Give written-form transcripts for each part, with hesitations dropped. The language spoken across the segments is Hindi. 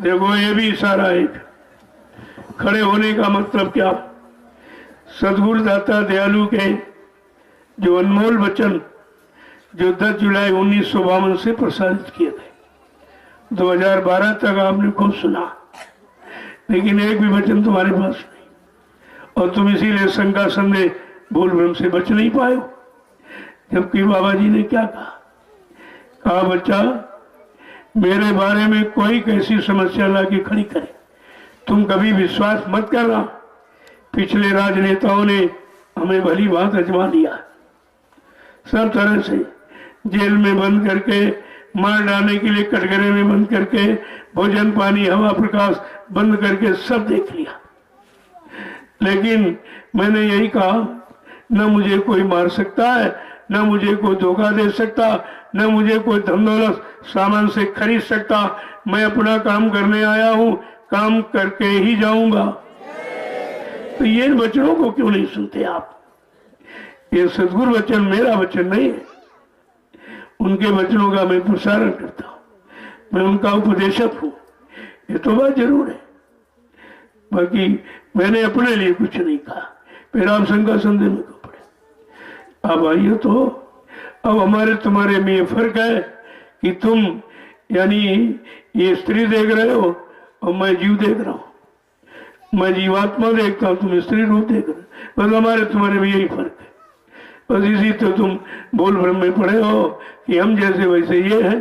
देखो ये भी इशारा है। खड़े होने का मतलब क्या? सदगुरु दाता दयालु के जो अनमोल वचन जो 10 जुलाई 1952 से प्रसारित किए गए, 2012 तक आपने खूब सुना, लेकिन एक भी वचन तुम्हारे पास नहीं, और तुम इसीलिए शंका संदेह भूल भ्रम से बच नहीं पाए हो। जबकि बाबा जी ने क्या कहा, बच्चा मेरे बारे में कोई कैसी समस्या लाके खड़ी करे, तुम कभी विश्वास मत करना। पिछले राजनेताओं ने हमें भली बात अजमा लिया, सब तरह से जेल में बंद करके, मार डालने के लिए कटघरे में बंद करके, भोजन पानी हवा प्रकाश बंद करके सब देख लिया। लेकिन मैंने यही कहा, न मुझे कोई मार सकता है, न मुझे कोई धोखा दे सकता, न मुझे कोई धन दौलत सामान से खरीद सकता। मैं अपना काम करने आया हूं, काम करके ही जाऊंगा। तो ये वचनों को क्यों नहीं सुनते आप? ये सदगुरु वचन मेरा वचन नहीं है, उनके वचनों का मैं प्रसारण करता हूं, मैं उनका उपदेशक हूं, ये तो बात जरूर है। बाकी मैंने अपने लिए कुछ नहीं कहा, फिर आप शंका संदेह में क्यों पड़े? अब आइए तो अब हमारे तुम्हारे में ये फर्क है कि तुम यानी ये स्त्री देख रहे हो और मैं जीव देख रहा हूं, मैं जीवात्मा देखता हूं, तुम स्त्री रूप देख रहे हो। बस हमारे तुम्हारे में यही फर्क है। बस इसी तो तुम बोल भ्रम में पड़े हो कि हम जैसे वैसे ये है।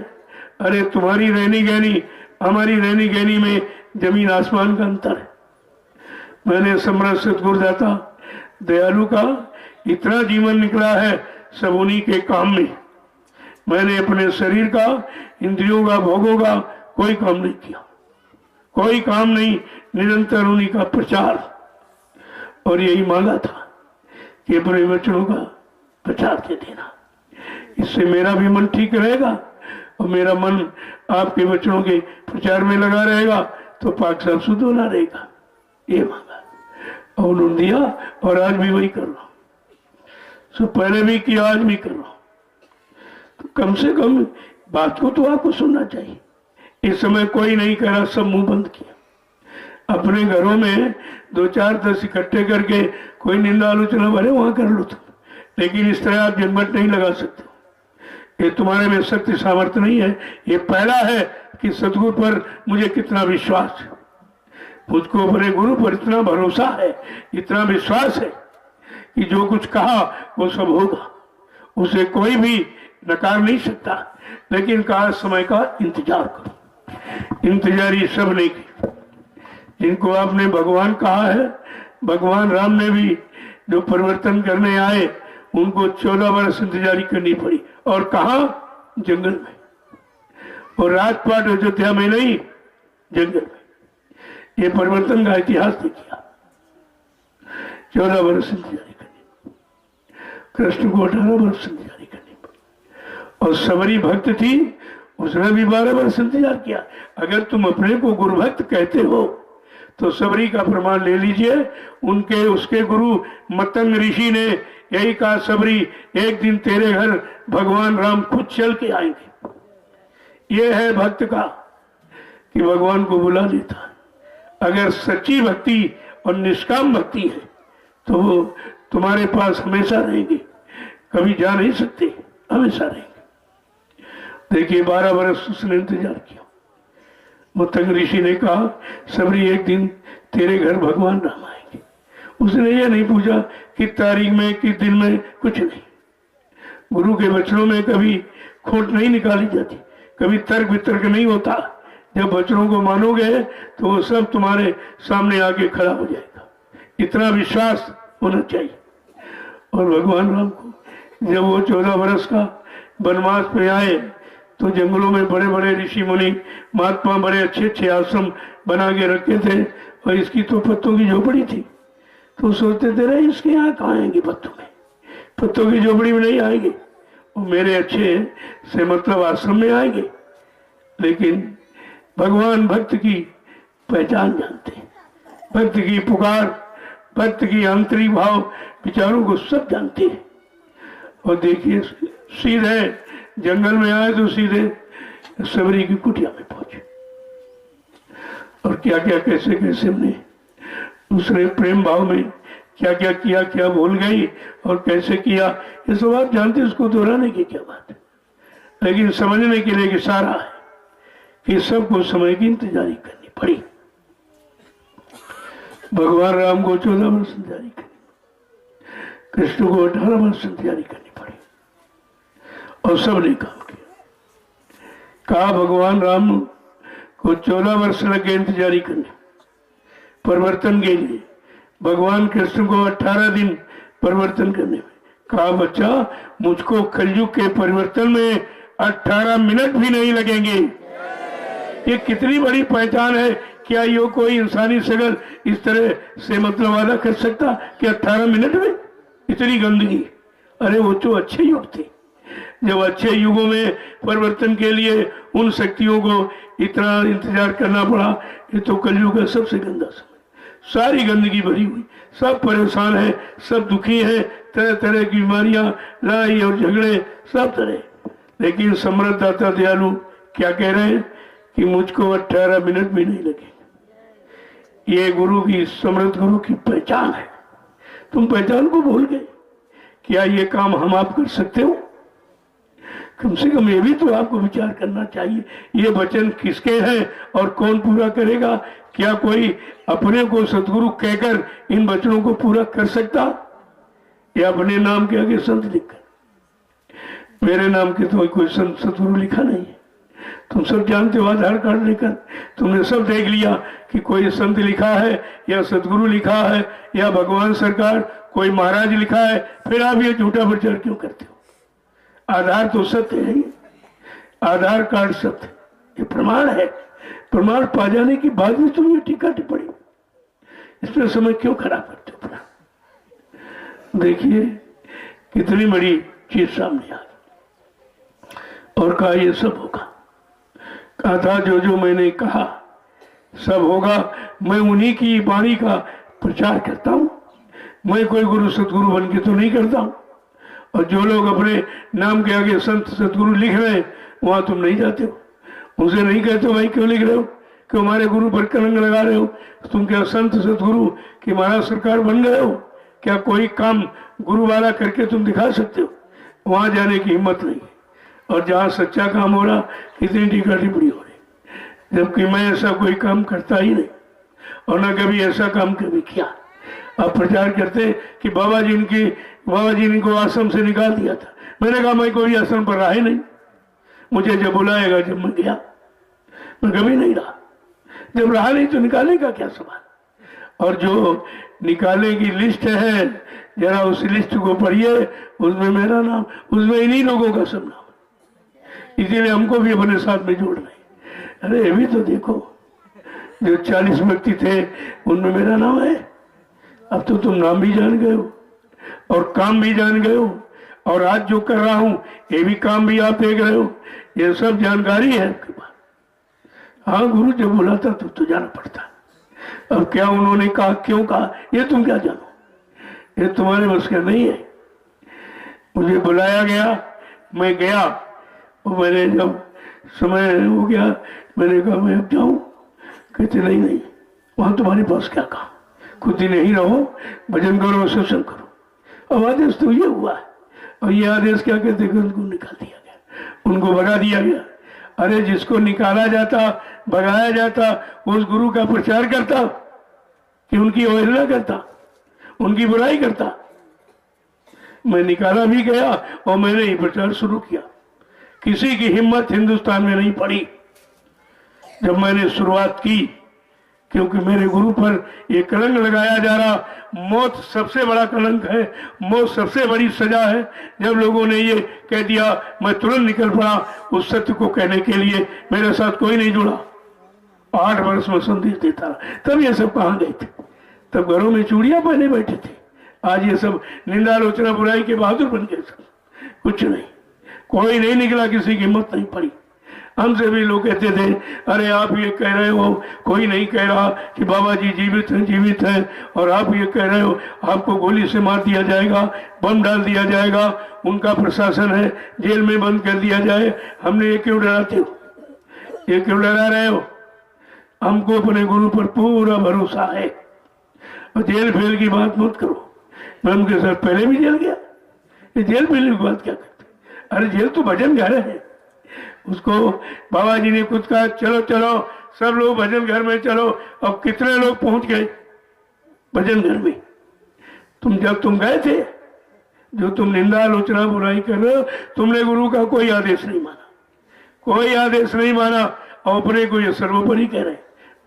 अरे तुम्हारी रहनी गहनी हमारी रहनी गहनी में जमीन आसमान का अंतर है। मैंने समर्थ सतगुरु दाता दयालु का इतना जीवन निकला है सब उन्हीं के काम में। मैंने अपने शरीर का, इंद्रियों का, भोगों का कोई काम नहीं किया, कोई काम नहीं, निरंतर उन्हीं का प्रचार। और यही मांगा था कि अपने वचनों का प्रचार के देना, इससे मेरा भी मन ठीक रहेगा और मेरा मन आपके वचनों के प्रचार में लगा रहेगा, तो पाक साफ शुद्ध होना रहेगा। ये मांगा और उन्होंने दिया, और आज भी वही कर रहा हूं। सो पहले भी किया, आज भी कर रहा हूं। तो कम से कम बात को तो आपको सुनना चाहिए। इस समय कोई नहीं कह रहा, सब मुंह बंद किया। अपने घरों में 2 4 10 इकट्ठे करके कोई निंदा आलोचना भरे वहां कर लो तुम, लेकिन इस तरह आप जनमत नहीं लगा सकते। ये तुम्हारे में शक्ति सामर्थ्य नहीं है। ये पहला है कि सतगुरु पर मुझे कितना विश्वास है, मुझको अपने गुरु पर इतना भरोसा है, इतना विश्वास है कि जो कुछ कहा वो सब होगा, उसे कोई भी नकार नहीं सकता। लेकिन कहा समय का इंतजार करो। इंतजारी सब ने की, जिनको आपने भगवान कहा है। भगवान राम ने भी जो परिवर्तन करने आए उनको 14 वर्ष इंतजारी करनी पड़ी, और कहा? जंगल में। और राजपाट अयोध्या में नहीं, जंगल में। ये परिवर्तन का इतिहास देखिए। 14 वर्ष इंतजारी करनी, कृष्ण को 18 वर्ष इंतजारी करनी पड़ी। और सबरी भक्त थी, उसने भी 12 वर्ष इंतजार किया। अगर तुम अपने को गुरु भक्त कहते हो तो सबरी का प्रमाण ले लीजिए। उनके उसके गुरु मतंग ऋषि ने यही कहा, सबरी एक दिन तेरे घर भगवान राम खुद चल के आएंगे। ये है भक्त का कि भगवान को बुला लेता। अगर सच्ची भक्ति और निष्काम भक्ति है तो वो तुम्हारे पास हमेशा रहेंगे, कभी जा नहीं सकते, हमेशा रहेंगे। देखिए 12 वर्ष उसने इंतजार किया। मतंग ऋषि ने कहा, सबरी एक दिन तेरे घर भगवान राम आएंगे। उसने ये नहीं पूछा कि तारीख में, किस दिन में, कुछ नहीं। गुरु के वचनों में कभी खोट नहीं निकाली जाती, कभी तर्क वितर्क नहीं होता। जब वचनों को मानोगे तो वो सब तुम्हारे सामने आके खड़ा हो जाएगा। इतना विश्वास होना चाहिए। और भगवान राम को जब वो 14 वर्ष का वनवास पे आए तो जंगलों में बड़े बड़े ऋषि मुनि महात्मा बड़े अच्छे अच्छे आश्रम बना के रखे थे, और इसकी तो पत्तों की झोपड़ी थी। तो सोचते थे रहे इसके यहाँ कहाँ आएंगे, पत्तों की झोपड़ी में नहीं आएंगे, वो मेरे अच्छे से मतलब आश्रम में आएंगे। लेकिन भगवान भक्त की पहचान जानते हैं, भक्त की पुकार, भक्त की आंतरिक भाव विचारों को सब जानते हैं। और देखिए सीधे जंगल में आए तो सीधे सबरी की कुटिया में पहुंचे। और क्या क्या कैसे कैसे हमने दूसरे प्रेम भाव में क्या क्या किया, क्या भूल गई और कैसे किया, ये सब आप जानते, उसको दोहराने की क्या बात है। लेकिन समझने के लिए इशारा है कि सबको समय की इंतजारी करनी पड़ी। भगवान राम को 14 वर्ष इंतजारी करनी, कृष्ण को 18 वर्ष इंतजारी करनी पड़ी और सबने काम किया। कहा भगवान राम को 14 वर्ष लगे इंतजारी करने परिवर्तन के लिए, भगवान कृष्ण को 18 दिन परिवर्तन करने में। कहा बच्चा मुझको कलयुग के परिवर्तन में 18 मिनट भी नहीं लगेंगे। ये कितनी बड़ी पहचान है। क्या ये कोई इंसानी शक्ल इस तरह से मतलब वादा कर सकता कि 18 मिनट में इतनी गंदगी। अरे वो तो अच्छे युग थे, जब अच्छे युगों में परिवर्तन के लिए उन शक्तियों को इतना इंतजार करना पड़ा। ये तो कलयुग का सबसे गंदा समय, सारी गंदगी भरी हुई, सब परेशान है, सब दुखी है, तरह तरह की बीमारियां, लड़ाई और झगड़े, सब तरह। लेकिन समृद्ध दाता दयालु क्या कह रहे हैं कि मुझको 18 मिनट भी नहीं लगे। ये गुरु की, समृद्ध गुरु की पहचान है। तुम पहचान को भूल गए। क्या ये काम हम आप कर सकते हो? कम से कम ये भी तो आपको विचार करना चाहिए, ये वचन किसके हैं और कौन पूरा करेगा? क्या कोई अपने को सतगुरु कहकर इन वचनों को पूरा कर सकता, या अपने नाम के आगे संत लिखकर? मेरे नाम के तो कोई संत सतगुरु लिखा नहीं है। तुम सब जानते हो, आधार कार्ड लेकर तुमने सब देख लिया कि कोई संत लिखा है या सतगुरु लिखा है या भगवान सरकार, कोई महाराज लिखा है। फिर आप ये झूठा प्रचार क्यों करते हो? आधार तो सत्य है, आधार कार्ड सत्य, ये प्रमाण है। प्रमाण पा जाने की बाद में तुम ये टीका टिप्पणी इसमें समय क्यों खराब करते हो? देखिए कितनी बड़ी चीज सामने आ गई। और कहा ये सब होगा। कहा था जो जो मैंने कहा सब होगा। मैं उन्हीं की वाणी का प्रचार करता हूं, मैं कोई गुरु सतगुरु बन के तो नहीं करता हूं। और जो लोग अपने नाम के आगे संत सतगुरु लिख रहे हैं वहां तुम नहीं जाते हो, उनसे नहीं कहते हो भाई क्यों लिख रहे हो, क्यों हमारे गुरु पर कलंक लगा रहे हो? तुम क्या संत सतगुरु की महाराज सरकार बन गए हो? क्या कोई काम गुरु वाला करके तुम दिखा सकते हो? वहां जाने की हिम्मत नहीं। और जहां सच्चा काम हो रहा कितनी टीका टिप्पणी हो रही, जबकि मैं ऐसा कोई काम करता ही नहीं और न कभी ऐसा काम कभी किया। आप प्रचार करते कि बाबा जी इनको आश्रम से निकाल दिया था। मैंने कहा मैं कोई आश्रम पर रहा ही नहीं, मुझे जब बुलाएगा जब मैं गया, मैं कभी नहीं रहा। जब रहा नहीं तो निकालने का क्या सवाल? और जो निकालने की लिस्ट है जरा उस लिस्ट को पढ़िए, उसमें मेरा नाम, उसमें इन्हीं लोगों का सब नाम, इसीलिए हमको भी अपने साथ में जोड़ रहे। अरे ये भी तो देखो, जो 40 व्यक्ति थे उनमें मेरा नाम है। अब तो तुम नाम भी जान गए हो और काम भी जान गए हो, और आज जो कर रहा हूं ये भी काम भी आप देख रहे हो। ये सब जानकारी है आपके पास। हाँ गुरु जब बुलाता तो जाना पड़ता। अब क्या उन्होंने कहा, क्यों कहा, ये तुम क्या जानो, ये तुम्हारे बस का नहीं है। मुझे बुलाया गया, मैं गया, और मैंने जब समय हो गया मैंने कहा मैं अब जाऊं। कहते नहीं वहां तुम्हारे पास क्या काम, खुद दिन यहीं रहो, भजन करो, सत्संग करो। अब आदेश तो ये हुआ है, और ये आदेश क्या कहते हैं, उनको निकाल दिया गया, उनको भगा दिया गया। अरे जिसको निकाला जाता, भगाया जाता, उस गुरु का प्रचार करता कि उनकी अवहेलना करता, उनकी बुराई करता? मैं निकाला भी गया और मैंने ही प्रचार शुरू किया। किसी की हिम्मत हिंदुस्तान में नहीं पड़ी जब मैंने शुरुआत की, क्योंकि मेरे गुरु पर ये कलंक लगाया जा रहा। मौत सबसे बड़ा कलंक है, मौत सबसे बड़ी सजा है। जब लोगों ने ये कह दिया मैं तुरंत निकल पड़ा उस सत्य को कहने के लिए। मेरे साथ कोई नहीं जुड़ा, 8 वर्ष में संदेश देता रहा। तब ये सब कहाँ गए थे? तब घरों में चूड़ियां पहने बैठे थे। आज ये सब निंदा आलोचना बुराई के बहादुर बन गए सब। कुछ नहीं, कोई नहीं निकला, किसी की हिम्मत नहीं पड़ी। हमसे भी लोग कहते थे अरे आप ये कह रहे हो, कोई नहीं कह रहा कि बाबा जी जीवित हैं, और आप ये कह रहे हो आपको गोली से मार दिया जाएगा, बम डाल दिया जाएगा, उनका प्रशासन है, जेल में बंद कर दिया जाए। हमने ये क्यों डराते हो, ये क्यों डरा रहे हो? हमको अपने गुरु पर पूरा भरोसा है। और जेल फेल की बात मत करो, मैं उनके साथ पहले भी जेल गया। ये जेल फेल की बात क्या करते? अरे जेल तो भजन घर है। उसको बाबा जी ने खुद कहा चलो चलो सब लोग भजन घर में चलो। अब कितने लोग पहुंच गए भजन घर में? जब तुम गए थे, जो तुम निंदा आलोचना बुराई कर रहे हो, तुमने गुरु का कोई आदेश नहीं माना, कोई आदेश नहीं माना और अपने को ये सर्वोपरि कह रहे।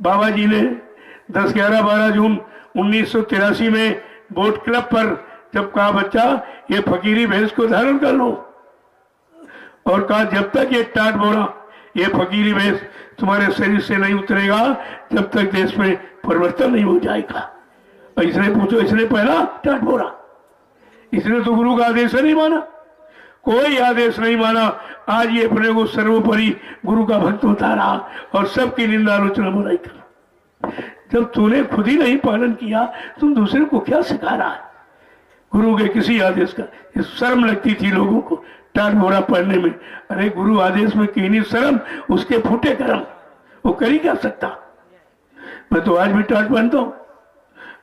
बाबा जी ने 10, 11, 12 जून 1983 में बोट क्लब पर जब कहा बच्चा ये फकीरी भेष को धारण कर लो, और कहा जब तक ये टाट बोरा ये फकीरी भेष तुम्हारे शरीर से नहीं उतरेगा जब तक देश में परिवर्तन नहीं हो जाएगा। और इसने पूछो, इसने पहला टाट बोरा, इसने तो गुरु का आदेश नहीं माना, कोई आदेश नहीं माना। आज ये अपने को सर्वोपरि गुरु का भक्त बता रहा और सबकी निंदा आलोचना बुराई कर रहा। जब तूने खुद ही नहीं पालन किया तुम दूसरे को क्या सिखा रहा है? गुरु के किसी आदेश का शर्म लगती थी लोगों को टाट बोरा पढ़ने में। अरे गुरु आदेश में की नहीं शर्म, उसके फूटे कर्म, वो कर ही क्या सकता। मैं तो आज भी टाट पहनता हूं,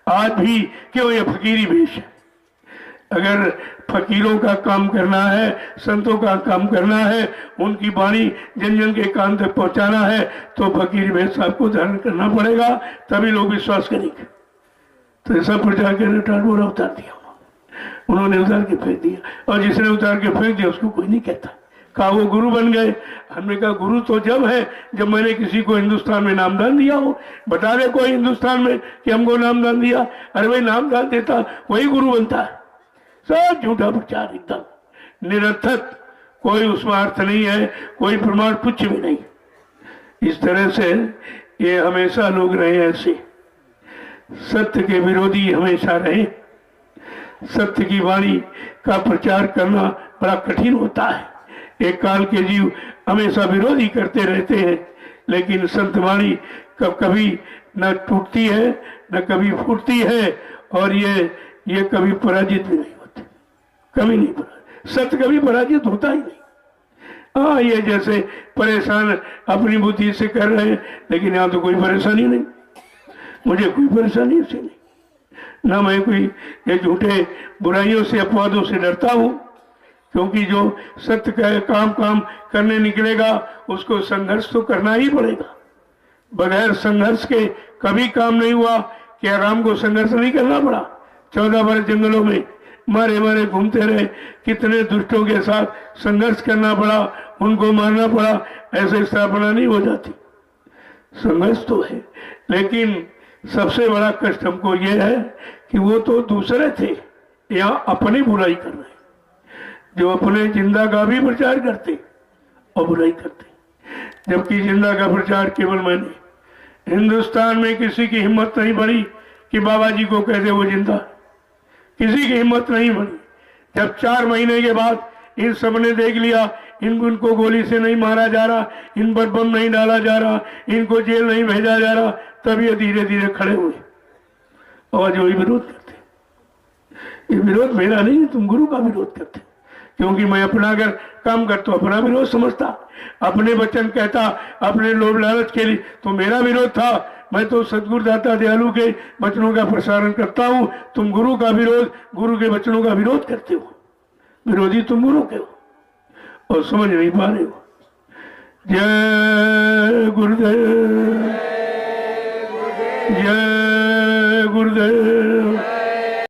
आज भी क्यों ये फकीरी वेश है। अगर फकीरों का काम करना है, संतों का काम करना है, उनकी वाणी जन जन के कान तक पहुंचाना है तो फकीरी वेश आपको धारण करना पड़ेगा, तभी लोग विश्वास करेंगे। तो ऐसा प्रचार करने टाट बोरा उतार दिया उन्होंने उतार के फेंक दिया, और जिसने उतार के फेंक दिया उसको कोई नहीं कहता। कहा वो गुरु बन गए। हमने कहा गुरु तो जब है जब मैंने किसी को हिंदुस्तान में नामदान दिया हो। बता दे कोई हिंदुस्तान में कि हमको नामदान दिया। अरे भाई नामदान देता वही गुरु बनता है। सब झूठा प्रचार, एकदम निरर्थक, कोई उसमें अर्थ नहीं है, कोई प्रमाण कुछ भी नहीं। इस तरह से ये हमेशा लोग रहे ऐसे, सत्य के विरोधी हमेशा रहे। सत्य की वाणी का प्रचार करना बड़ा कठिन होता है। एक काल के जीव हमेशा विरोधी करते रहते हैं, लेकिन संत वाणी कभी न टूटती है न कभी फूटती है, और ये कभी पराजित भी नहीं होते, कभी नहीं पराजित। सत्य कभी पराजित होता ही नहीं। हाँ, ये जैसे परेशान अपनी बुद्धि से कर रहे हैं, लेकिन यहाँ तो कोई परेशानी नहीं, मुझे कोई परेशानी इससे नहीं। ना मैं कोई ये झूठे बुराइयों से अपवादों से डरता हूं, क्योंकि जो सत्य का काम करने निकलेगा उसको संघर्ष तो करना ही पड़ेगा। बगैर संघर्ष के कभी काम नहीं हुआ। क्या राम को संघर्ष नहीं करना पड़ा? 14 वर्ष जंगलों में मारे मारे घूमते रहे, कितने दुष्टों के साथ संघर्ष करना पड़ा, उनको मारना पड़ा। ऐसे स्थापना नहीं हो जाती, संघर्ष तो है। लेकिन सबसे बड़ा कष्ट हमको ये है कि वो तो दूसरे थे, यहाँ अपनी बुराई कर रहे, जो अपने जिंदा का भी प्रचार करते और बुराई करते। जबकि जिंदा का प्रचार केवल मैंने, हिंदुस्तान में किसी की हिम्मत नहीं बनी कि बाबा जी को कह दे वो जिंदा, किसी की हिम्मत नहीं बनी। जब 4 महीने के बाद इन सब ने देख लिया इनको गोली से नहीं मारा जा रहा, इन पर बम नहीं डाला जा रहा, इनको जेल नहीं भेजा जा रहा, तब ये धीरे धीरे खड़े हुए और जो विरोध करते। ये विरोध मेरा नहीं, तुम गुरु का विरोध करते, क्योंकि मैं अपना अगर काम करता अपना विरोध समझता, अपने वचन कहता अपने लोभ लालच के लिए, तो मेरा विरोध था। मैं तो सदगुरु दाता दयालु के वचनों का प्रसारण करता हूँ, तुम गुरु का विरोध, गुरु के वचनों का विरोध करते हो। विरोधी तुम गुरु के हो और समझ नहीं पा रहे हो। जय गुरुदेव, जय